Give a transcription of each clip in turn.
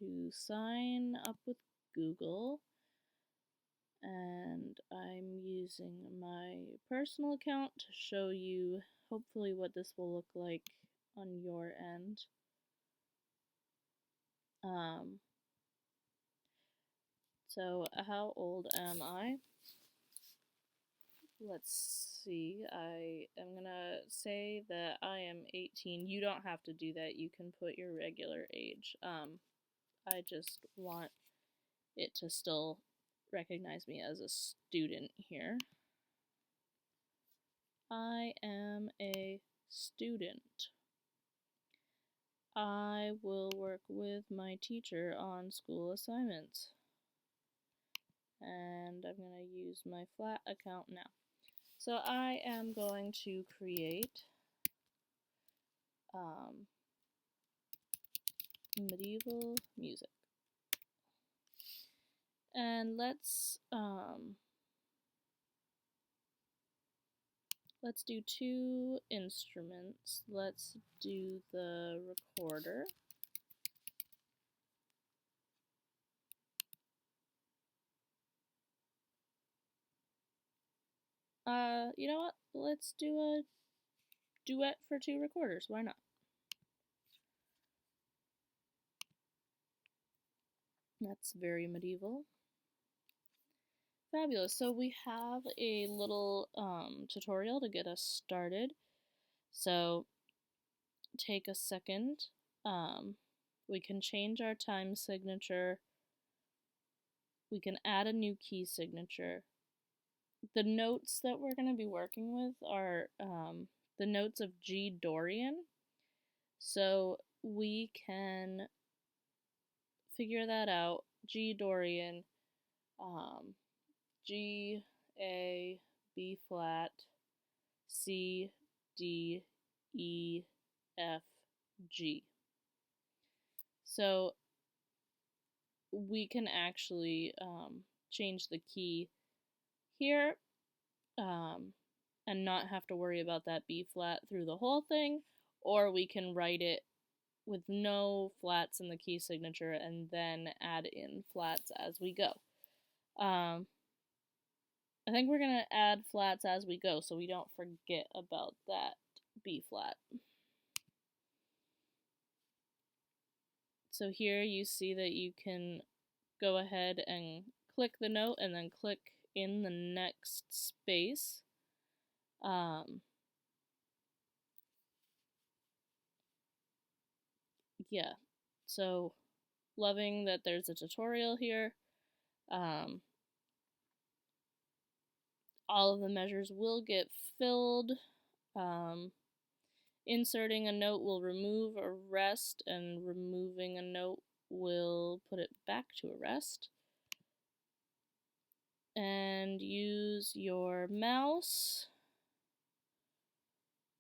to sign up with Google, and I'm using my personal account to show you hopefully what this will look like on your end. So how old am I? Let's see, I am gonna say that I am 18. You don't have to do that, you can put your regular age. I just want it to still recognize me as a student here. I am a student. I will work with my teacher on school assignments. And I'm going to use my flat account now. So I am going to create medieval music. And let's do 2 instruments. Let's do the recorder. You know what? Let's do a duet for 2 recorders. Why not? That's very medieval. Fabulous. So we have a little tutorial to get us started. So take a second. We can change our time signature. We can add a new key signature. The notes that we're going to be working with are the notes of G Dorian. So we can figure that out. G Dorian, G, A, B flat, C, D, E, F, G. So we can actually change the key here and not have to worry about that B flat through the whole thing, or we can write it with no flats in the key signature and then add in flats as we go. I think we're going to add flats as we go so we don't forget about that B flat. So here you see that you can go ahead and click the note and then click in the next space. Yeah, so loving that there's a tutorial here. All of the measures will get filled. Inserting a note will remove a rest, and removing a note will put it back to a rest. And use your mouse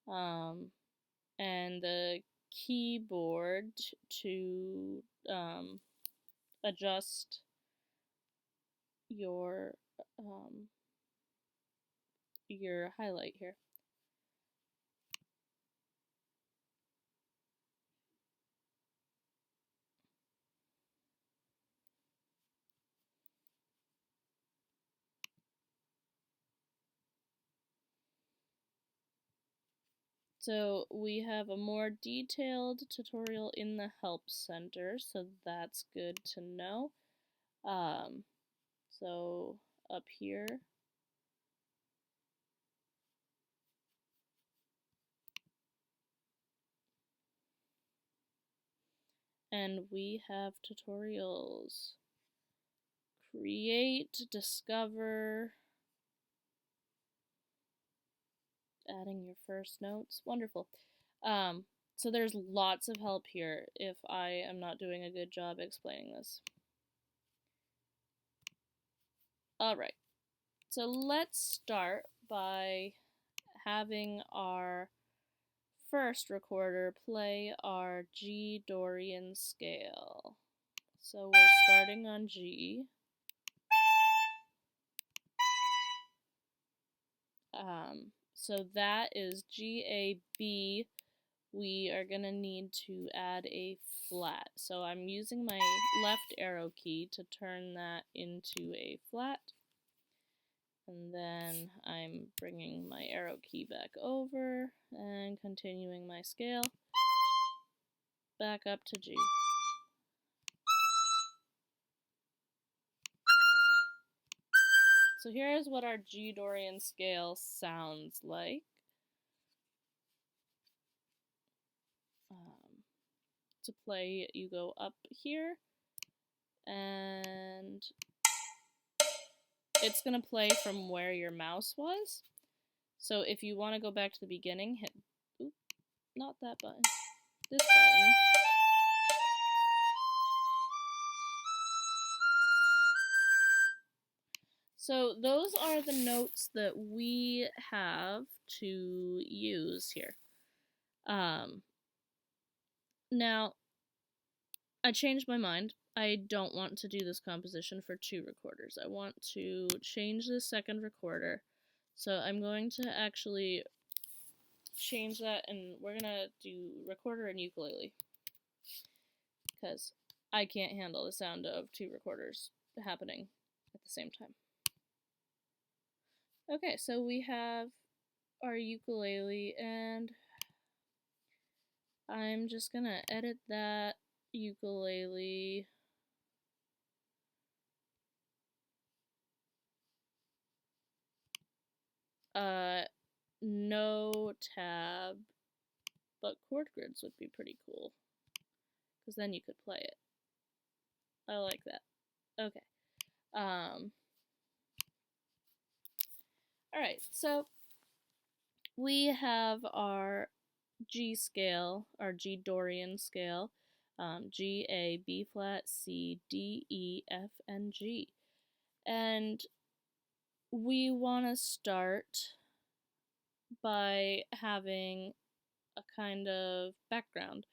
and the keyboard to adjust your highlight here. So we have a more detailed tutorial in the Help Center, so that's good to know. So up here, and we have tutorials. Create, discover, adding your first notes. Wonderful. So there's lots of help here if I am not doing a good job explaining this. Alright, so let's start by having our first recorder play our G Dorian scale. So we're starting on G. So that is G, A, B we are gonna need to add a flat. So I'm using my left arrow key to turn that into a flat. And then I'm bringing my arrow key back over and continuing my scale back up to G. So here's what our G Dorian scale sounds like. To play, you go up here, and it's going to play from where your mouse was. So if you want to go back to the beginning, hit, not that button, this button. So those are the notes that we have to use here. Now, I changed my mind. I don't want to do this composition for 2 recorders. I want to change the second recorder. So I'm going to actually change that, and we're gonna do recorder and ukulele, because I can't handle the sound of 2 recorders happening at the same time. Okay, so we have our ukulele, and I'm just gonna edit that ukulele. No tab, but chord grids would be pretty cool, because then you could play it. I like that. Okay. Alright, so we have our G scale, our G Dorian scale, G, A, B flat, C, D, E, F, and G. And we want to start by having a kind of background.